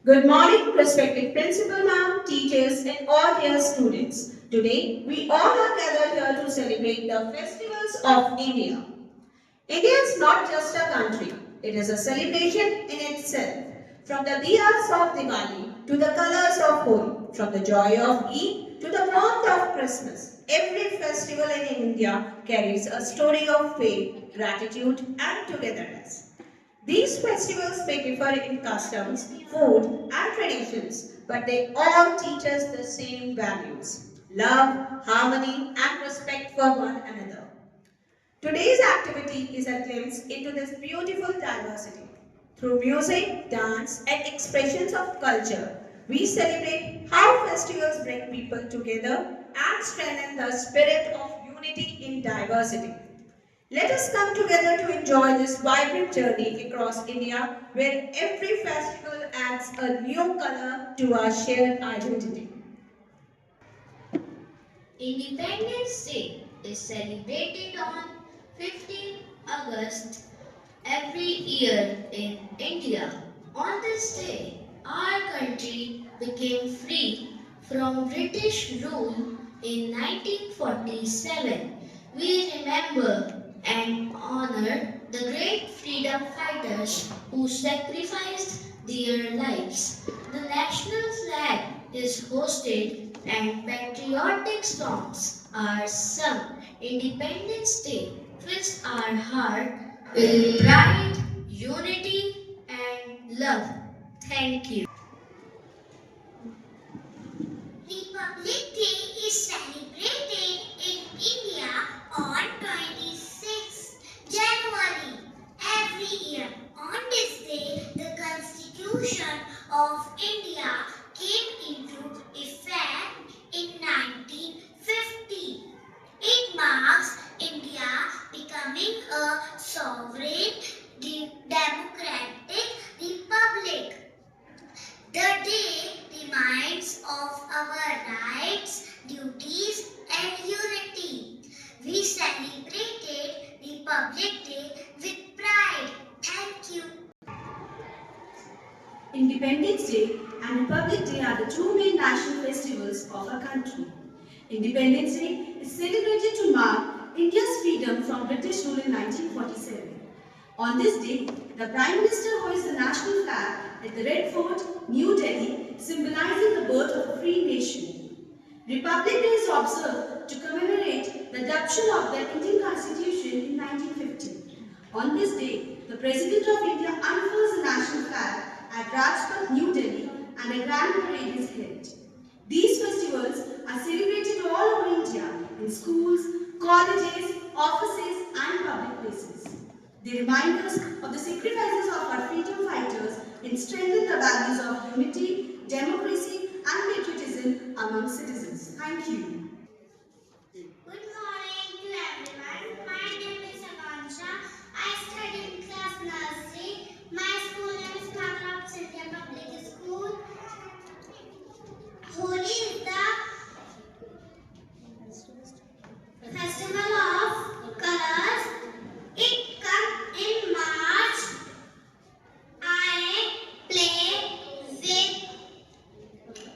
Good morning, respected principal ma'am, teachers, and all dear students. Today, we all are gathered here to celebrate the festivals of India. India is not just a country, it is a celebration in itself. From the diyas of Diwali to the colors of Holi, from the joy of Eid to the warmth of Christmas, every festival in India carries a story of faith, gratitude, and togetherness. These festivals may differ in customs, food, and traditions, but they all teach us the same values love, harmony, and respect for one another. Today's activity is a glimpse into this beautiful diversity. Through music, dance, and expressions of culture, we celebrate how festivals bring people together and strengthen the spirit of unity in diversity. Let us come together to enjoy this vibrant journey across India where every festival adds a new color to our shared identity. Independence Day is celebrated on 15 August every year in India. On this day, our country became free from British rule in 1947. We remember and honor the great freedom fighters who sacrificed their lives. The national flag is hosted and patriotic songs are sung. Independence Day fills our heart with pride, unity, and love. Thank you. Republic Day is celebrated in India on 26th January every year. On this day, the Constitution of India came into effect in 1950. It marks India becoming a sovereign democratic republic. The day reminds of our rights, duties, and unity. We celebrated Republic Day with pride. Thank you. Independence Day and Republic Day are the two main national festivals of our country. Independence Day is celebrated to mark India's freedom from British rule in 1947. On this day, the Prime Minister hoists the national flag at the Red Fort, New Delhi, symbolizing the birth of a free nation. Republic Day is observed to commemorate the adoption of the Indian Constitution in 1950. On this day, the President of India unfurls the national flag at Rajpath, New Delhi, and a grand parade is held. These festivals are celebrated all over India in schools, colleges, offices, and public places. They remind us of the sacrifices of our freedom fighters and strengthen the values of unity, democracy, and patriotism among citizens. Thank you. Good morning to everyone. My name is Akansha. I study in class nursery. My school name is Mother of Cynthia Public School. Holi is the festival of colors. It comes in March.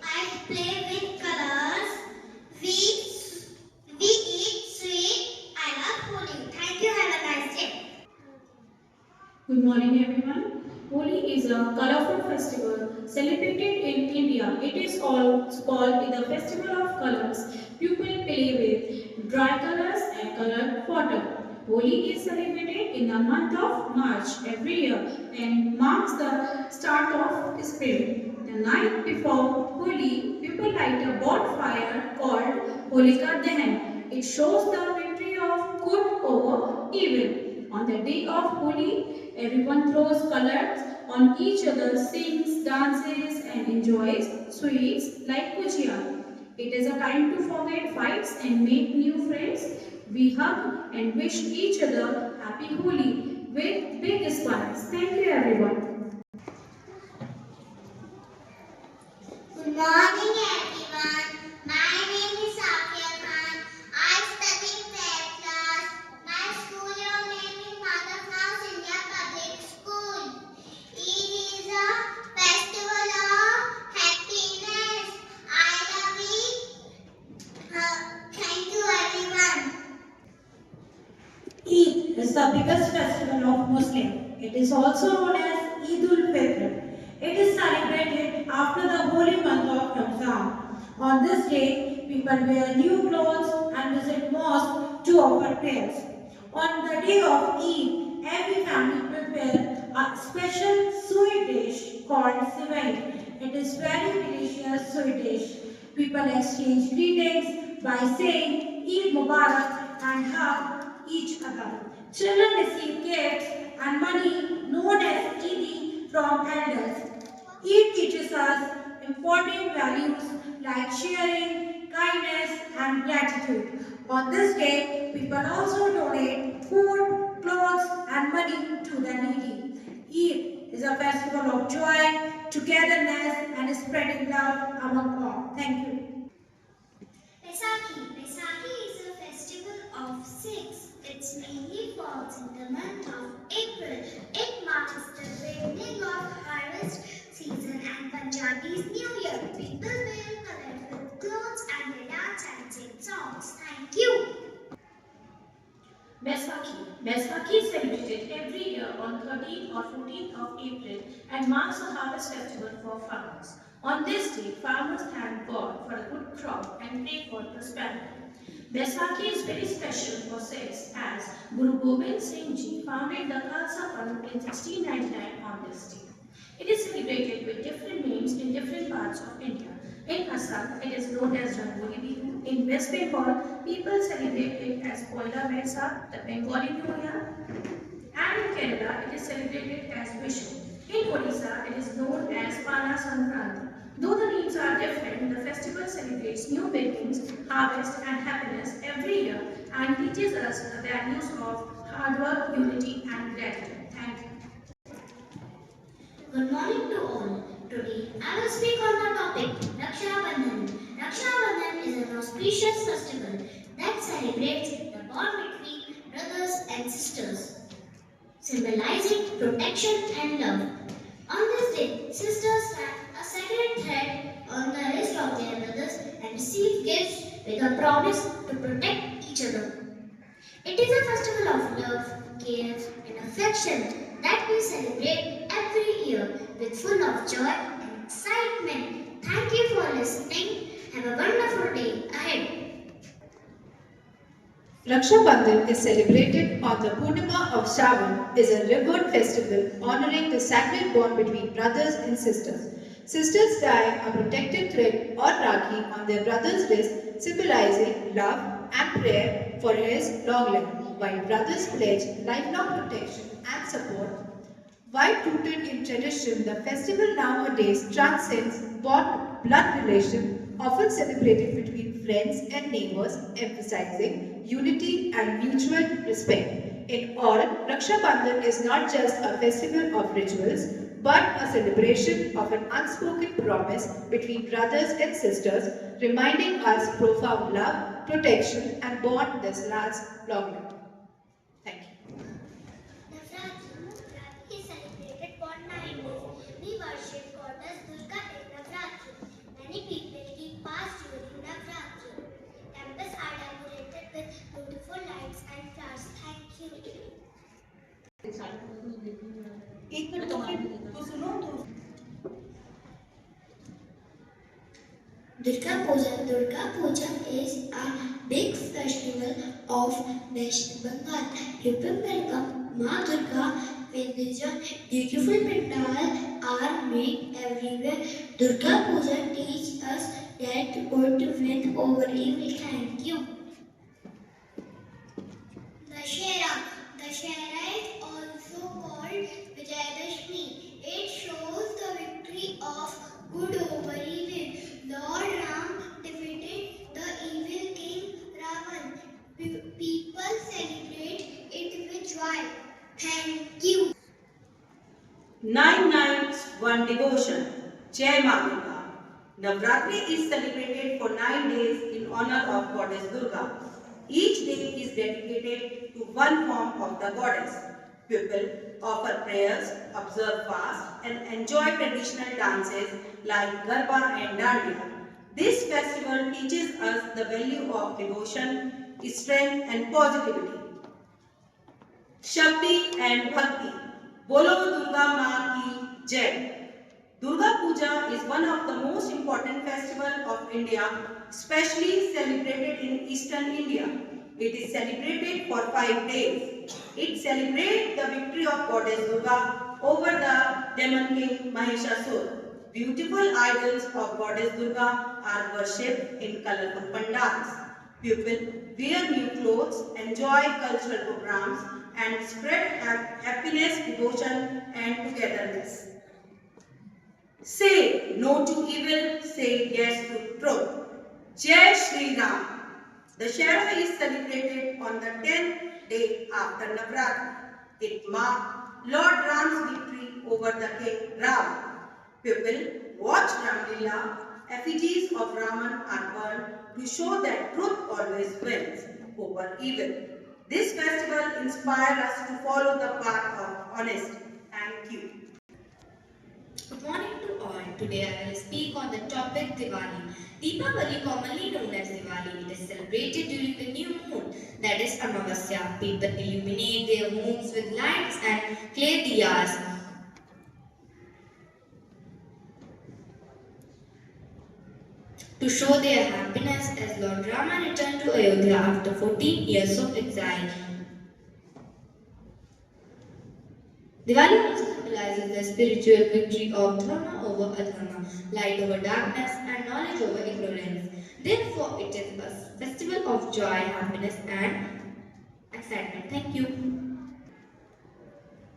I play with colors. We eat sweet. I love Holi. Thank you. Have a nice day. Good morning everyone. Holi is a colorful festival celebrated in India. It is also called the Festival of Colors. People play with dry colors and colored water. Holi is celebrated in the month of March every year and marks the start of spring. The night before Holi, people light a bonfire called Holika Dahan. It shows the victory of good over evil. On the day of Holi, everyone throws colors on each other, sings, dances, and enjoys sweets like gujia. It is a time to forget fights and make new friends. We hug and wish each other happy Holi with big smiles. Thank you, everyone. Good morning, everyone. My name is Safia Khan. I study in 10th class. My school name is Mother of India Public School. It is a festival of Muslim. It is also known as Eid ul-Fitr. It is celebrated after the holy month of Ramzan. On this day, people wear new clothes and visit mosque to offer prayers. On the day of Eid, every family prepares a special sweet dish called Sivai. It is very delicious sweet dish. People exchange greetings by saying Eid Mubarak and hug each other. Children receive gifts and money known as Eid from elders. Eid teaches us important values like sharing, kindness, and gratitude. On this day, people also donate food, clothes, and money to the needy. Eid is a festival of joy, togetherness, and spreading love among all. Thank you. Baisakhi. Baisakhi is a festival of six. It mainly falls in the month of April. It marks the beginning of harvest season and Punjabi's New Year. People wear colorful clothes and they dance and sing songs. Thank you. Baisakhi. Baisakhi is celebrated every year on 13th or 14th of April and marks a harvest festival for farmers. On this day, farmers thank God for a good crop and pray for prosperity. Baisakhi is very special for Sikhs as Guru Gobind Singh Ji founded the Khalsa Panth in 1699 on this day. It is celebrated with different names in different parts of India. In Assam, it is known as Rangoli Bihu. In West Bengal, people celebrate it as Poila Vaisakh, the Bengali New Year. And in Kerala, it is celebrated as Vishu. In Odisha, it is known as Pana Sankranti. Though the names are different, the festival celebrates new beginnings, harvest, and happiness every year and teaches us the values of hard work, unity, and gratitude. Thank you. Good morning to all. Today I will speak on the topic Raksha Bandhan. Raksha Bandhan is an auspicious festival that celebrates the bond between brothers and sisters, symbolizing protection and love. On this day, sisters wrap a sacred thread on the wrist of their brothers and receive gifts with a promise to protect each other. It is a festival of love, care, and affection that we celebrate every year with full of joy and excitement. Thank you for listening. Have a wonderful day ahead. Raksha Bandhan is celebrated on the Purnima of Shravan, is a revered festival honoring the sacred bond between brothers and sisters. Sisters tie a protective thread or rakhi on their brother's wrist, symbolizing love and prayer for his long life, while brothers pledge lifelong protection and support. While rooted in tradition, the festival nowadays transcends blood relation, often celebrated between friends and neighbors, emphasizing unity and mutual respect. In all, Raksha Bandhan is not just a festival of rituals, but a celebration of an unspoken promise between brothers and sisters, reminding us profound love, protection, and bond that lasts long life. Thank you. Navratri is celebrated for 9 days. We worship goddess Durga in Navratri. Many people keep fast during Navratri. Temples are decorated with beautiful lights and flowers. Thank you. Durga Puja is a big festival of West Bengal. People welcome Ma Durga with beautiful pandal are made everywhere. Durga Puja teaches us that good win over evil. Thank you. Dashera is also called Vijayadashmi. It shows the victory of good over evil. Lord Ram defeated the evil king Ravan. People celebrate it with joy. Thank you. 9 nights, 1 devotion. Jai Ma Durga. Navratri is celebrated for 9 days in honor of Goddess Durga. Each day is dedicated to one form of the goddess. People offer prayers, observe fast, and enjoy traditional dances like Garba and Dandiya. This festival teaches us the value of devotion, strength, and positivity. Shakti and Bhakti. Bolo Durga Maa Ki Jai. Durga Puja is one of the most important festivals of India, especially celebrated in Eastern India. It is celebrated for 5 days. It celebrates the victory of Goddess Durga over the demon king Mahishasur. Beautiful idols of Goddess Durga are worshipped in colorful pandals. People wear new clothes, enjoy cultural programs, and spread happiness, devotion, and togetherness. Say no to evil, say yes to truth. Jai Shri Ram. Dussehra is celebrated on the 10th day after Navratri. It marks Lord Ram's victory over the king Ram. People watch Ramlila. Effigies of Raman are burned to show that truth always wins over evil. This festival inspires us to follow the path of honesty. Thank you. Good morning to all. Today I will speak on the topic Diwali. Deepavali, commonly known as Diwali, it is celebrated during the new moon, that is Amavasya. People illuminate their homes with lights and clay diyas to show their happiness as Lord Rama returned to Ayodhya after 14 years of exile. Diwali also symbolizes the spiritual victory of dharma over adharma, light over darkness, and knowledge over ignorance. Therefore, it is a festival of joy, happiness, and excitement. Thank you.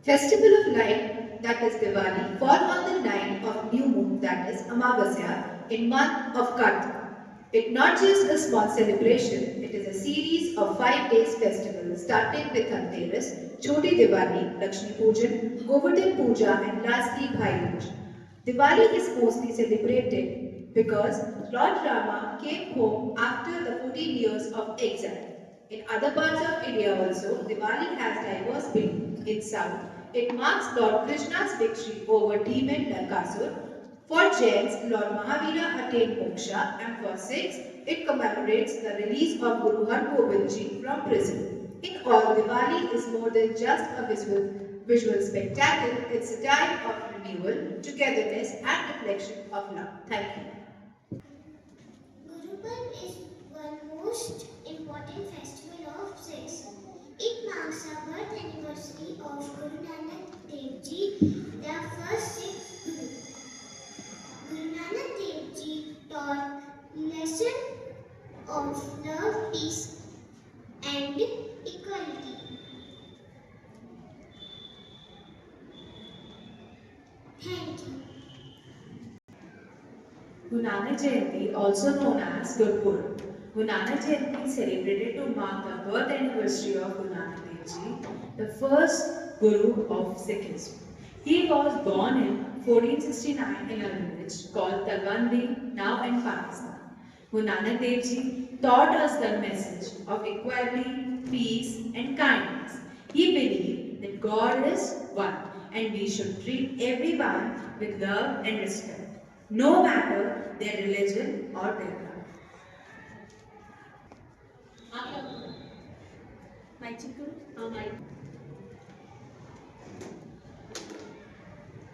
Festival of Light, that is Diwali, fall on the night of new moon, that is Amavasya, in month of Kartik. It not just a small celebration, it is a series of 5 days festival starting with Dhanteras, Choti Diwali, Lakshmi Pujan, Govardhan Puja and lastly Bhai Dooj. Diwali is mostly celebrated because Lord Rama came home after the 14 years of exile. In other parts of India also, Diwali has diverse meaning. In South, it marks Lord Krishna's victory over demon Narkasur. For Jains, Lord Mahavira attained moksha, and for Sikhs, it commemorates the release of Guru Har Gobind Ji from prison. In all, Diwali is more than just a visual spectacle, it's a time of renewal, togetherness and reflection of love. Thank you. Gurupurab is one most important festival of Sikhs. It marks the birth anniversary of Guru Nanak Dev Ji, the first Sikh Guru. Guru Nanak Dev Ji taught lesson of love, peace, and equality. Thank you. Guru Nanak Jayanti, also known as Gurpurab. Guru Nanak Jayanti is celebrated to mark the birth anniversary of Guru Nanak Dev Ji, the first Guru of Sikhism. He was born in 1469 in a village called Talwandi, now in Pakistan. Guru Nanak Dev Ji taught us the message of equality, peace and kindness. He believed that God is one and we should treat everyone with love and respect, no matter their religion or background.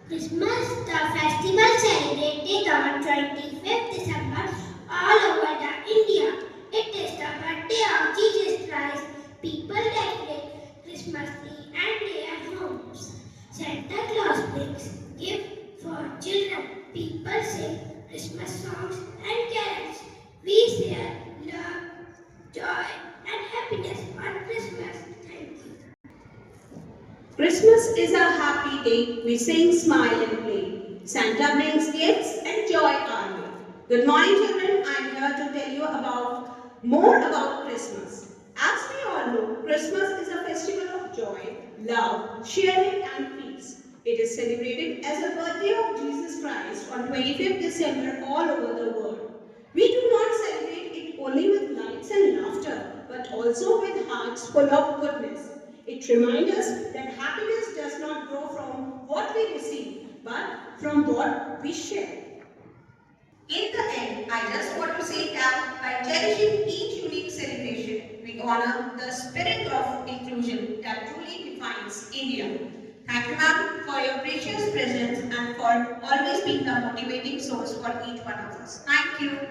Christmas, the festival celebrated on 25th December all over the India. It is the birthday of Jesus Christ. People decorate Christmas tree and their homes. Santa Claus brings gifts for children. People sing Christmas songs and carols. We share love, joy, and happiness on Christmas. Thank you. Christmas is a happy day. We sing, smile and play. Santa brings gifts and joy our way. Good morning children. I am here to tell you more about Christmas. As we all know, Christmas is a festival of joy, love, sharing and peace. It is celebrated as a birthday of Jesus Christ on 25th December all over the world. We do not celebrate it only with lights and laughter, but also with hearts full of goodness. It reminds us that happiness does not grow from what we receive, but from what we share. In the end, I just want to say that by cherishing each unique celebration, we honor the spirit of inclusion that truly defines India. Thank you, ma'am, for your precious presence and for always being the motivating source for each one of us. Thank you.